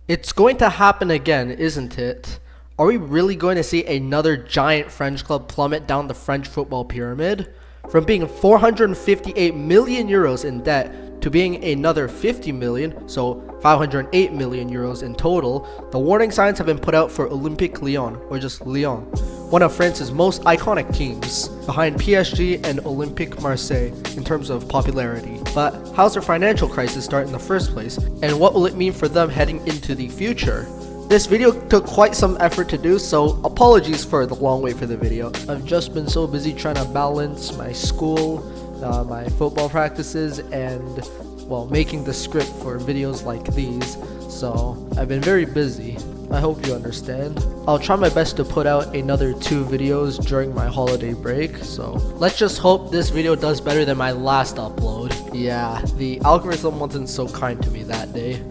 It's going to happen again, isn't it? Are we really going to see another giant French club plummet down the French football pyramid? From being 458 million euros in debt to being another 50 million, so 508 million euros in total, the warning signs have been put out for Olympique Lyon, or just Lyon, one of France's most iconic teams, behind PSG and Olympique Marseille in terms of popularity. But how's their financial crisis start in the first place, and what will it mean for them heading into the future? This video took quite some effort to do, so apologies for the long wait for the video. I've just been so busy trying to balance my school, my football practices, and well, making the script for videos like these, so I've been very busy. I hope you understand. I'll try my best to put out another 2 videos during my holiday break, so let's just hope this video does better than my last upload. Yeah, the algorithm wasn't so kind to me that day.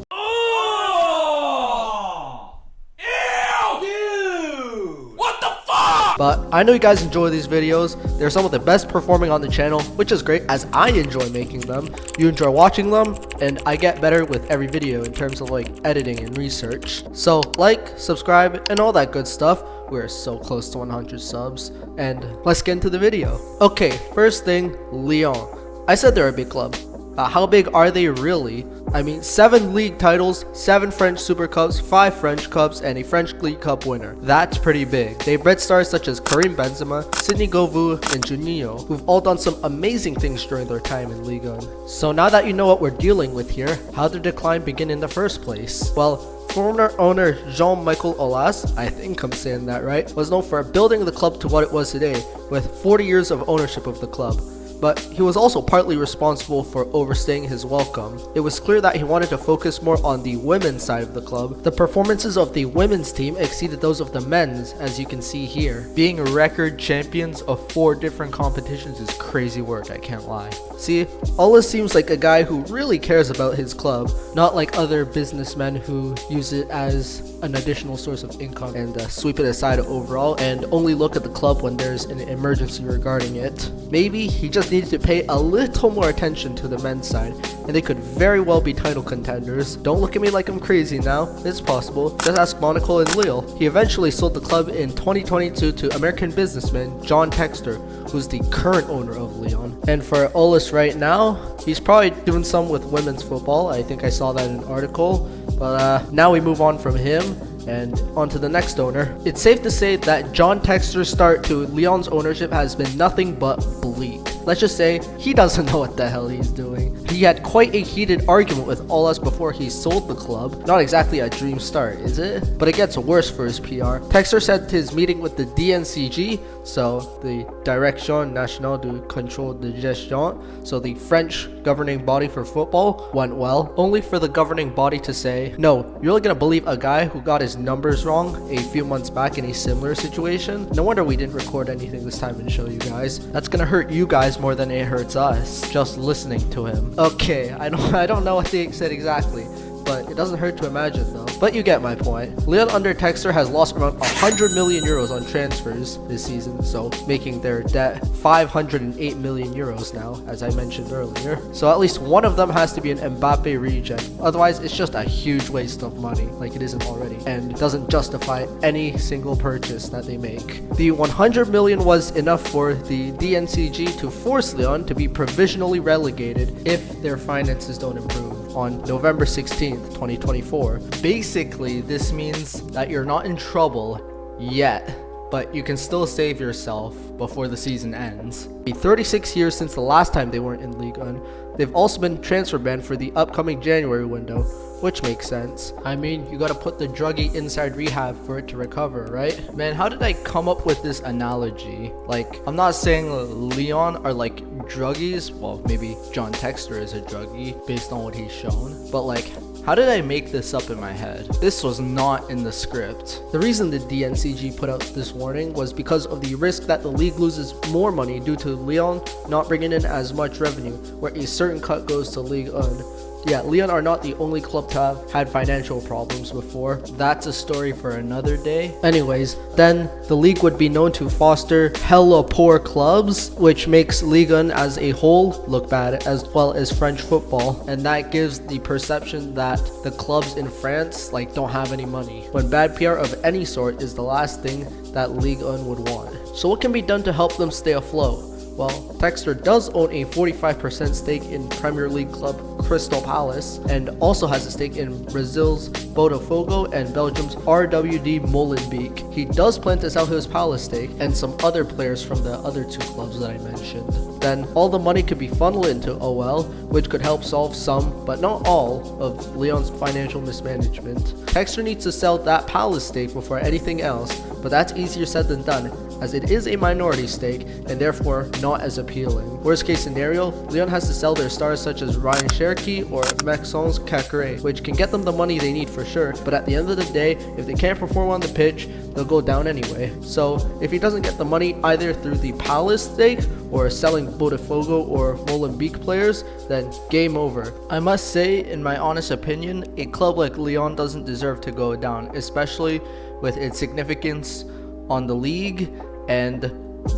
But I know you guys enjoy these videos. They're some of the best performing on the channel, which is great as I enjoy making them. You enjoy watching them, and I get better with every video in terms of like editing and research. So like, subscribe, and all that good stuff. We're so close to 100 subs, and let's get into the video. Okay, first thing, Lyon. I said they're a big club. How big are they really? I mean, 7 league titles, 7 French Super Cups, 5 French Cups, and a French League Cup winner. That's pretty big. They've bred stars such as Karim Benzema, Sidney Govou, and Juninho, who've all done some amazing things during their time in Ligue 1. So now that you know what we're dealing with here, how did the decline begin in the first place? Well, former owner Jean-Michel Aulas, I think I'm saying that right, was known for building the club to what it was today, with 40 years of ownership of the club. But he was also partly responsible for overstaying his welcome. It was clear that he wanted to focus more on the women's side of the club. The performances of the women's team exceeded those of the men's, as you can see here. Being record champions of 4 different competitions is crazy work, I can't lie. See, Aulas seems like a guy who really cares about his club, not like other businessmen who use it as an additional source of income and sweep it aside overall and only look at the club when there's an emergency regarding it. Maybe he just needed to pay a little more attention to the men's side, and they could very well be title contenders. Don't look at me like I'm crazy now, it's possible. Just ask Monaco and Lille. He eventually sold the club in 2022 to American businessman John Textor, who's the current owner of Lyon. And for Aulas right now, he's probably doing some with women's football. I think I saw that in an article. But now we move on from him and on to the next owner. It's safe to say that John Textor's start to Lyon's ownership has been nothing but bleak. Let's just say he doesn't know what the hell he's doing. He had quite a heated argument with Aulas before he sold the club. Not exactly a dream start, is it? But it gets worse for his PR. Textor said his meeting with the DNCG, so the Direction Nationale du Contrôle de Gestion, so the French governing body for football, went well, only for the governing body to say, no, you're really gonna believe a guy who got his numbers wrong a few months back in a similar situation? No wonder we didn't record anything this time and show you guys. That's gonna hurt you guys more than it hurts us, just listening to him. Okay, I don't know what they said exactly, but it doesn't hurt to imagine though. But you get my point. Lyon under Textor has lost around 100 million euros on transfers this season, so making their debt 508 million euros now, as I mentioned earlier. So at least one of them has to be an Mbappe regen. Otherwise, it's just a huge waste of money, like it isn't already, and doesn't justify any single purchase that they make. The 100 million was enough for the DNCG to force Lyon to be provisionally relegated if their finances don't improve on November 16th, 2024. Basically, this means that you're not in trouble yet, but you can still save yourself before the season ends. 36 years since the last time they weren't in Ligue 1. They've also been transfer banned for the upcoming January window, which makes sense. I mean, you gotta put the druggie inside rehab for it to recover, right? Man, how did I come up with this analogy? Like, I'm not saying Lyon are like druggies. Well, maybe John Textor is a druggie based on what he's shown, but like, how did I make this up in my head? This was not in the script. The reason the DNCG put out this warning was because of the risk that the league loses more money due to Lyon not bringing in as much revenue, where a certain cut goes to Ligue 1. Yeah, Lyon are not the only club to have had financial problems before. That's a story for another day. Anyways, then the league would be known to foster hella poor clubs, which makes Ligue 1 as a whole look bad, as well as French football, and that gives the perception that the clubs in France don't have any money, when bad PR of any sort is the last thing that Ligue 1 would want. So what can be done to help them stay afloat? Well, Textor does own a 45% stake in Premier League club Crystal Palace, and also has a stake in Brazil's Botafogo and Belgium's RWD Molenbeek. He does plan to sell his Palace stake and some other players from the other two clubs that I mentioned. Then all the money could be funneled into OL, which could help solve some, but not all, of Lyon's financial mismanagement. Textor needs to sell that Palace stake before anything else, but that's easier said than done, as it is a minority stake and therefore not as appealing. Worst case scenario, Lyon has to sell their stars such as Ryan Cherki or Maxence Cacré, which can get them the money they need for sure, but at the end of the day, if they can't perform on the pitch, they'll go down anyway. So if he doesn't get the money either through the Palace stake or selling Botafogo or Molenbeek players, then game over. I must say, in my honest opinion, a club like Lyon doesn't deserve to go down, especially with its significance on the league, and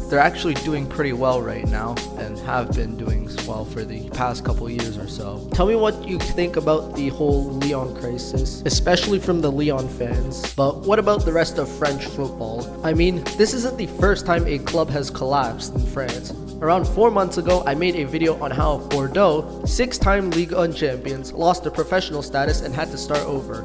they're actually doing pretty well right now and have been doing well for the past couple years or so. Tell me what you think about the whole Lyon crisis, especially from the Lyon fans. But what about the rest of French football? I mean, this isn't the first time a club has collapsed in France. Around 4 months ago, I made a video on how Bordeaux, 6-time Ligue 1 champions, lost their professional status and had to start over.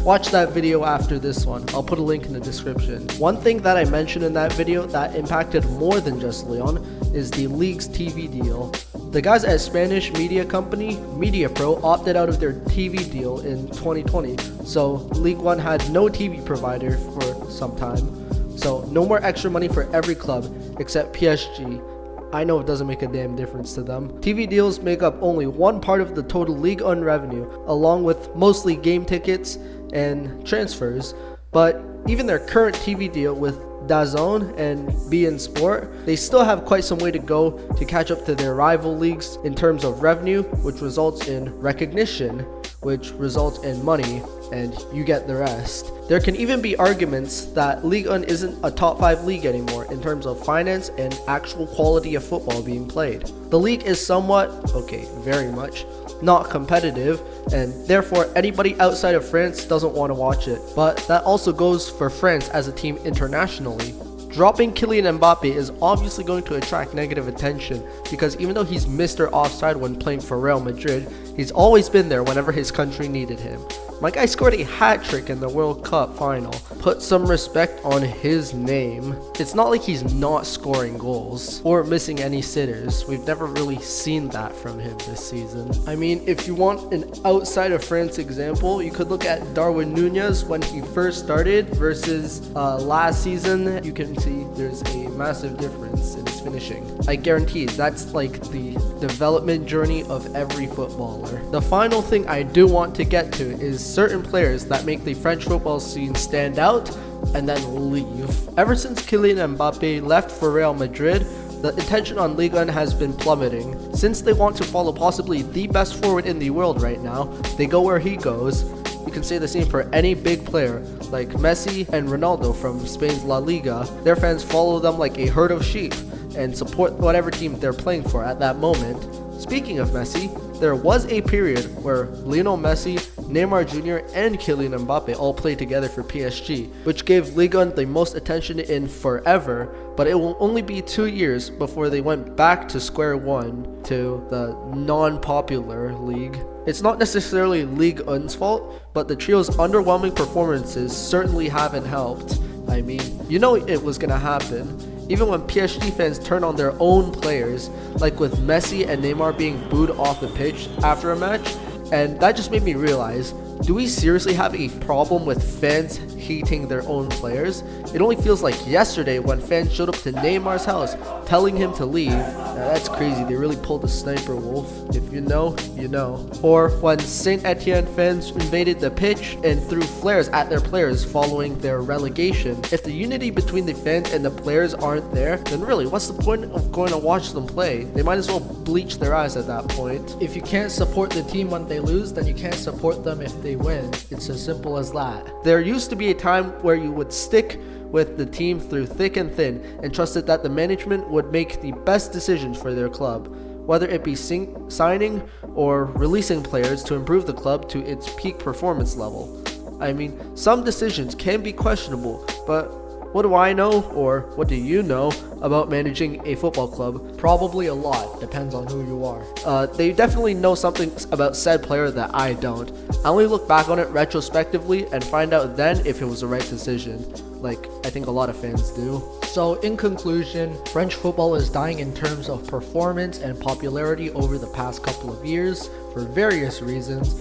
Watch that video after this one. I'll put a link in the description. One thing that I mentioned in that video that impacted more than just Lyon is the league's TV deal. The guys at Spanish media company MediaPro opted out of their TV deal in 2020, so Ligue 1 had no TV provider for some time. So no more extra money for every club except PSG. I know it doesn't make a damn difference to them. TV deals make up only one part of the total Ligue 1 revenue, along with mostly game tickets and transfers. But even their current TV deal with DAZN and beIN Sport, they still have quite some way to go to catch up to their rival leagues in terms of revenue, which results in recognition, which results in money, and you get the rest. There can even be arguments that Ligue 1 isn't a top 5 league anymore in terms of finance and actual quality of football being played. The league is somewhat, okay, very much, not competitive, and therefore anybody outside of France doesn't want to watch it. But that also goes for France as a team internationally. Dropping Kylian Mbappe is obviously going to attract negative attention, because even though he's Mr. Offside when playing for Real Madrid, he's always been there whenever his country needed him. My guy scored a hat trick in the World Cup final. Put some respect on his name. It's not like he's not scoring goals or missing any sitters. We've never really seen that from him this season. I mean, if you want an outside of France example, you could look at Darwin Nunez when he first started versus last season. You can see there's a massive difference in his finishing. I guarantee that's like the development journey of every footballer. The final thing I do want to get to is certain players that make the French football scene stand out and then leave. Ever since Kylian Mbappe left for Real Madrid, the attention on Ligue 1 has been plummeting. Since they want to follow possibly the best forward in the world right now, they go where he goes. You can say the same for any big player like Messi and Ronaldo from Spain's La Liga. Their fans follow them like a herd of sheep and support whatever team they're playing for at that moment. Speaking of Messi, there was a period where Lionel Messi, Neymar Jr., and Kylian Mbappe all played together for PSG, which gave Ligue 1 the most attention in forever, but it will only be 2 years before they went back to square one to the non-popular league. It's not necessarily Ligue 1's fault, but the trio's underwhelming performances certainly haven't helped. I mean, you know it was gonna happen. Even when PSG fans turn on their own players, like with Messi and Neymar being booed off the pitch after a match, and that just made me realize, do we seriously have a problem with fans hating their own players. It only feels like yesterday when fans showed up to Neymar's house telling him to leave. Now that's crazy, they really pulled a sniper wolf. If you know, you know. Or when Saint Etienne fans invaded the pitch and threw flares at their players following their relegation. If the unity between the fans and the players aren't there, then really, what's the point of going to watch them play? They might as well bleach their eyes at that point. If you can't support the team when they lose, then you can't support them if they win. It's as simple as that. There used to be a time where you would stick with the team through thick and thin and trusted that the management would make the best decisions for their club, whether it be signing or releasing players to improve the club to its peak performance level. I mean, some decisions can be questionable, but what do I know, or what do you know about managing a football club? Probably a lot, depends on who you are. They definitely know something about said player that I don't. I only look back on it retrospectively and find out then if it was the right decision, like I think a lot of fans do. So in conclusion, French football is dying in terms of performance and popularity over the past couple of years for various reasons.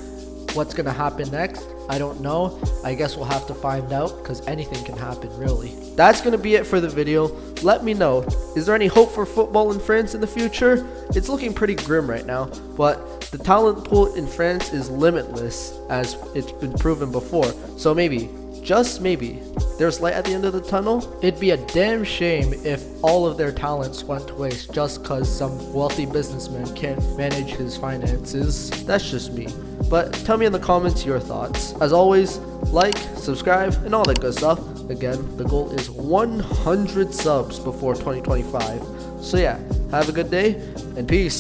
What's gonna happen next? I don't know. I guess we'll have to find out, because anything can happen really. That's gonna be it for the video. Let me know, is there any hope for football in France in the future? It's looking pretty grim right now, but the talent pool in France is limitless, as it's been proven before. So maybe, just maybe, there's light at the end of the tunnel. It'd be a damn shame if all of their talents went to waste just cause some wealthy businessman can't manage his finances. That's just me. But tell me in the comments your thoughts. As always, like, subscribe, and all that good stuff. Again, the goal is 100 subs before 2025. So yeah, have a good day, and peace.